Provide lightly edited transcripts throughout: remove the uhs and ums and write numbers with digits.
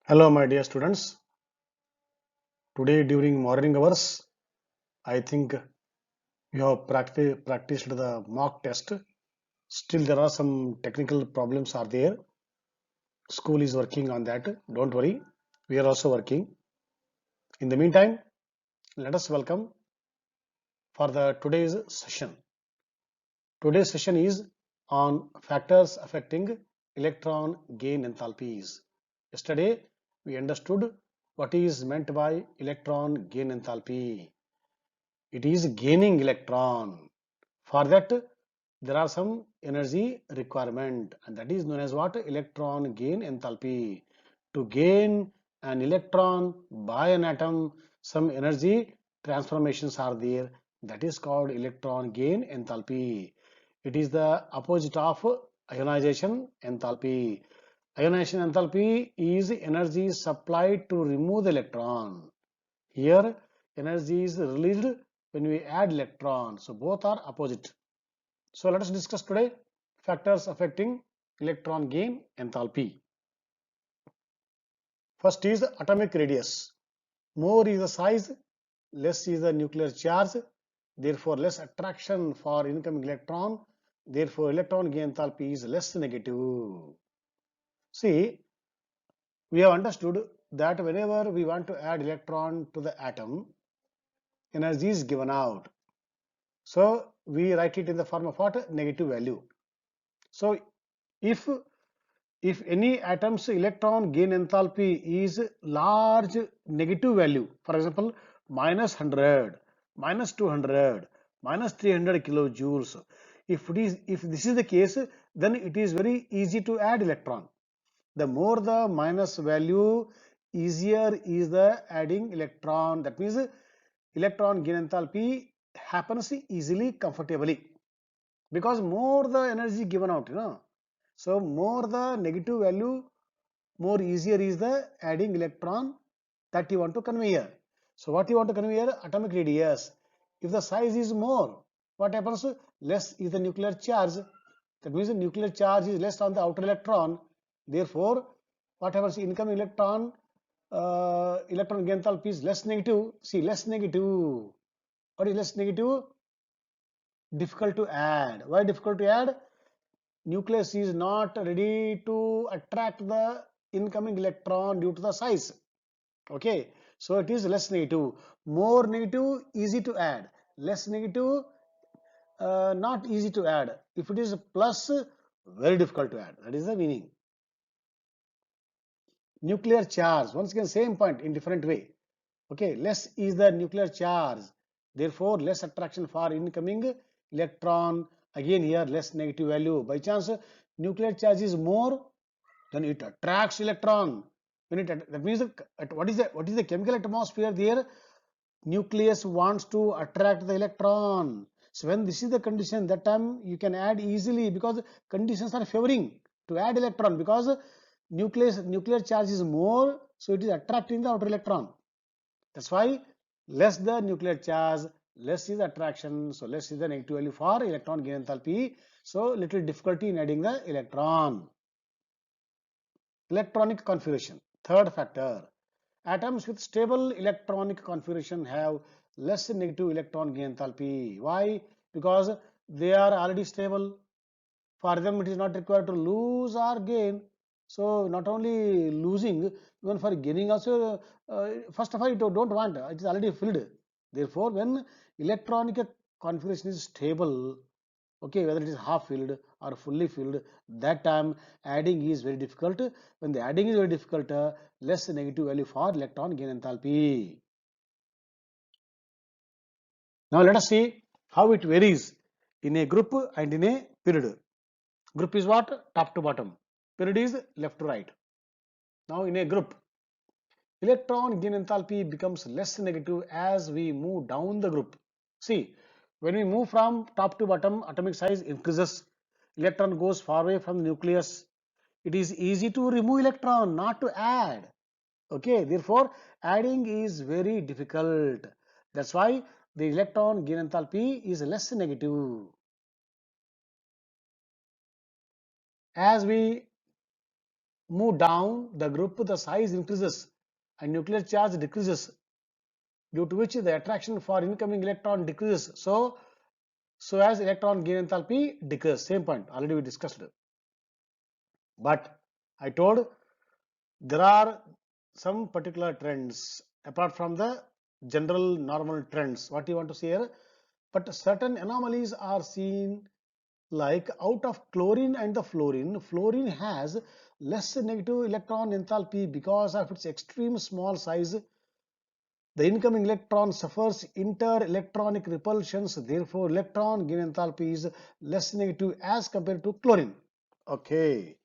Hello, my dear students. Today, during morning hours, I think you have practiced the mock test. Still, there are some technical problems are there. School is working on that. Don't worry, we are also working. In the meantime, let us welcome for the today's session. Today's session is on factors affecting electron gain enthalpies. Yesterday, we understood what is meant by electron gain enthalpy. It is gaining electron. For that, there are some energy requirement, and that is known as what? Electron gain enthalpy. To gain an electron by an atom, some energy transformations are there. That is called electron gain enthalpy. It is the opposite of ionization enthalpy. Ionization enthalpy is energy supplied to remove the electron. Here, energy is released when we add electron. So both are opposite. So let us discuss today factors affecting electron gain enthalpy. First is atomic radius. More is the size, less is the nuclear charge, therefore less attraction for incoming electron, therefore electron gain enthalpy is less negative. See, we have understood that whenever we want to add electron to the atom, energy is given out. So we write it in the form of what? Negative value. So if any atom's electron gain enthalpy is large negative value, for example, minus 100, minus 200, minus 300 kilojoules, if this is the case, then it is very easy to add electron. The more the minus value, easier is the adding electron. That means electron gain enthalpy happens easily, comfortably, because more the energy given out, so more the negative value, more easier is the adding electron that you want to convey here. So what you want to convey here? Atomic radius. If the size is more, what happens? Less is the nuclear charge. That means the nuclear charge is less on the outer electron. Therefore, what happens? Incoming electron, electron gain enthalpy is less negative. See, less negative. What is less negative? Difficult to add. Why difficult to add? Nucleus is not ready to attract the incoming electron due to the size. Okay, so it is less negative. More negative, easy to add. Less negative, not easy to add. If it is plus, very difficult to add. That is the meaning. Nuclear charge, once again same point in different way. Okay, less is the nuclear charge, therefore less attraction for incoming electron. Again here less negative value. By chance nuclear charge is more, then it attracts electron. When it, that means what is the chemical atmosphere there? Nucleus wants to attract the electron. So when this is the condition, that time you can add easily, because conditions are favoring to add electron, because nuclear charge is more, so it is attracting the outer electron. That's why less the nuclear charge, less is the attraction, so less is the negative value for electron gain enthalpy. So little difficulty in adding the electron. Electronic configuration, third factor. Atoms with stable electronic configuration have less negative electron gain enthalpy. Why? Because they are already stable. For them, it is not required to lose or gain. So not only losing, even for gaining also, first of all, you don't want, it is already filled. Therefore, when electronic configuration is stable, okay, whether it is half filled or fully filled, that time adding is very difficult. When the adding is very difficult, less negative value for electron gain enthalpy. Now let us see how it varies in a group and in a period. Group is what? Top to bottom. Period is left to right. Now in a group, electron gain enthalpy becomes less negative as we move down the group. See, when we move from top to bottom, atomic size increases. Electron goes far away from the nucleus. It is easy to remove electron, not to add. Okay, therefore adding is very difficult. That's why the electron gain enthalpy is less negative. As we move down the group, the size increases and nuclear charge decreases, due to which the attraction for incoming electron decreases. So as electron gain enthalpy decreases. Same point, already we discussed. But I told there are some particular trends apart from the general normal trends. What you want to say here? But certain anomalies are seen, like out of chlorine and the fluorine. Fluorine has less negative electron enthalpy because of its extreme small size. The incoming electron suffers inter-electronic repulsions, therefore electron gain enthalpy is less negative as compared to chlorine. Okay.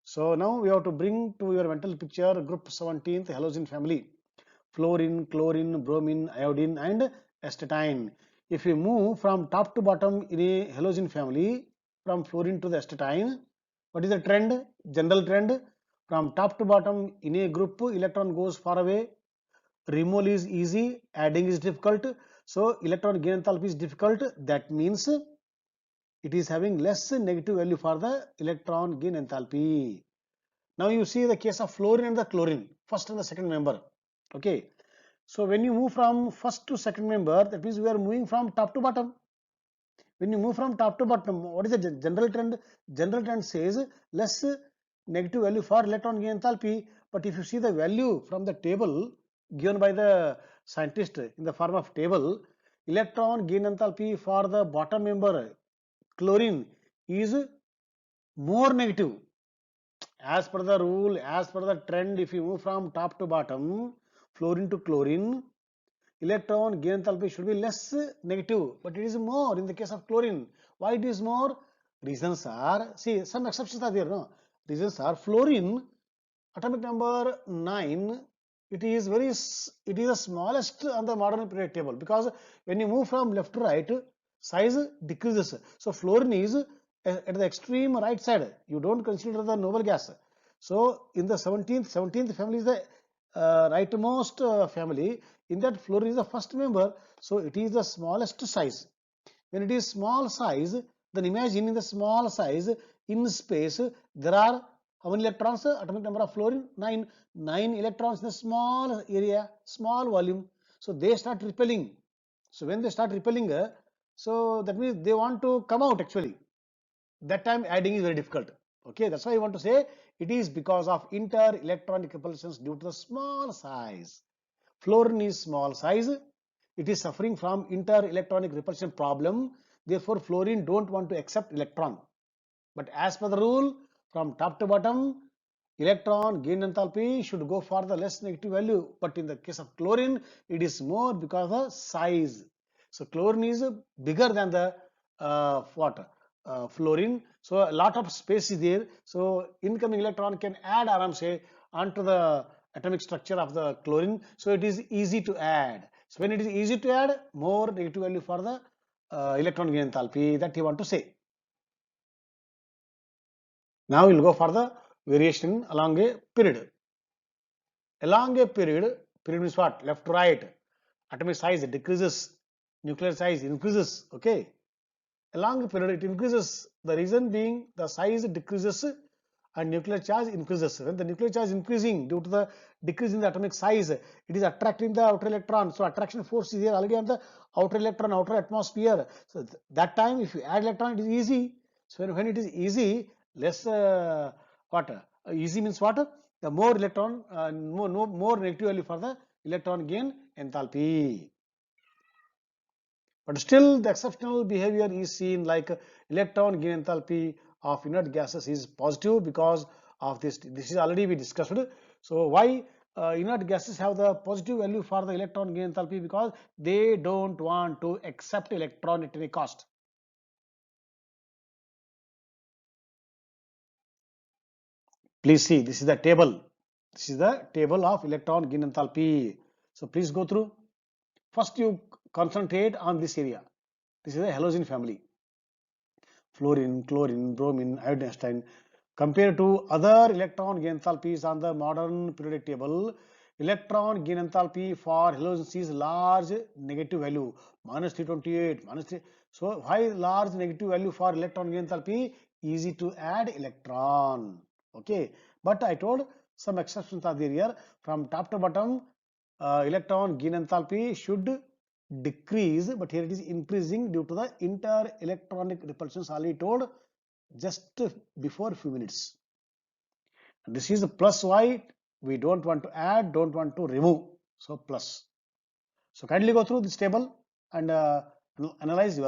So now we have to bring to your mental picture group 17th halogen family: fluorine, chlorine, bromine, iodine and astatine. If we move from top to bottom in a halogen family, from fluorine to the astatine, what is the trend? General trend: from top to bottom in a group, electron goes far away. Removal is easy, adding is difficult. So electron gain enthalpy is difficult. That means it is having less negative value for the electron gain enthalpy. Now you see the case of fluorine and the chlorine, first and the second member. Okay. So when you move from first to second member, that means we are moving from top to bottom. When you move from top to bottom, what is the general trend? General trend says less negative value for electron gain enthalpy. But if you see the value from the table given by the scientist in the form of table, electron gain enthalpy for the bottom member chlorine is more negative. As per the rule, as per the trend, if you move from top to bottom, fluorine to chlorine, electron gain enthalpy should be less negative, but it is more in the case of chlorine. Why it is more? Reasons are, see, some exceptions are there, no? Reasons are: fluorine, atomic number 9, it is the smallest on the modern periodic table, because when you move from left to right, size decreases. So fluorine is at the extreme right side. You don't consider the noble gas. So in the 17th family is the rightmost family. In that, fluorine is the first member, so it is the smallest size. When it is small size, then imagine in the small size in space there are how many electrons? Atomic number of fluorine 9. 9 electrons in a small area, small volume. So they start repelling. So when they start repelling, so that means they want to come out actually. That time adding is very difficult. Okay, that's why I want to say it is because of inter-electronic repulsions due to the small size. Fluorine is small size. It is suffering from inter-electronic repulsion problem. Therefore, fluorine don't want to accept electron. But as per the rule, from top to bottom, electron gain enthalpy should go for the less negative value. But in the case of chlorine, it is more because of the size. So chlorine is bigger than the fluorine. So a lot of space is there. So incoming electron can add say onto the atomic structure of the chlorine. So it is easy to add. So when it is easy to add, more negative value for the electron gain enthalpy, that you want to say. Now we'll go for the variation along a period. Along a period means what? Left to right, atomic size decreases, nuclear size increases. Okay. Along a period, it increases. The reason being the size decreases and nuclear charge increases. When the nuclear charge is increasing due to the decrease in the atomic size, it is attracting the outer electron. So attraction force is here already on the outer electron, outer atmosphere. So that time, if you add electron, it is easy. So when it is easy, less easy means what? The more electron, more negative value for the electron gain enthalpy. But still, the exceptional behavior is seen, like electron gain enthalpy of inert gases is positive because of this. This is already we discussed. So why inert gases have the positive value for the electron gain enthalpy? Because they don't want to accept electron at any cost. Please see, this is the table. This is the table of electron gain enthalpy. So please go through. First, you concentrate on this area. This is a halogen family: fluorine, chlorine, bromine, iodine, astatine. Compared to other electron gain enthalpies on the modern periodic table, electron gain enthalpy for halogens is large negative value, minus 328, minus 3. So why large negative value for electron gain enthalpy? Easy to add electron. Okay, but I told some exceptions are there here. From top to bottom, electron gain enthalpy should decrease, but here it is increasing due to the inter-electronic repulsions already told just before a few minutes. And this is a plus y. We don't want to add, don't want to remove. So plus. So kindly go through this table and analyze your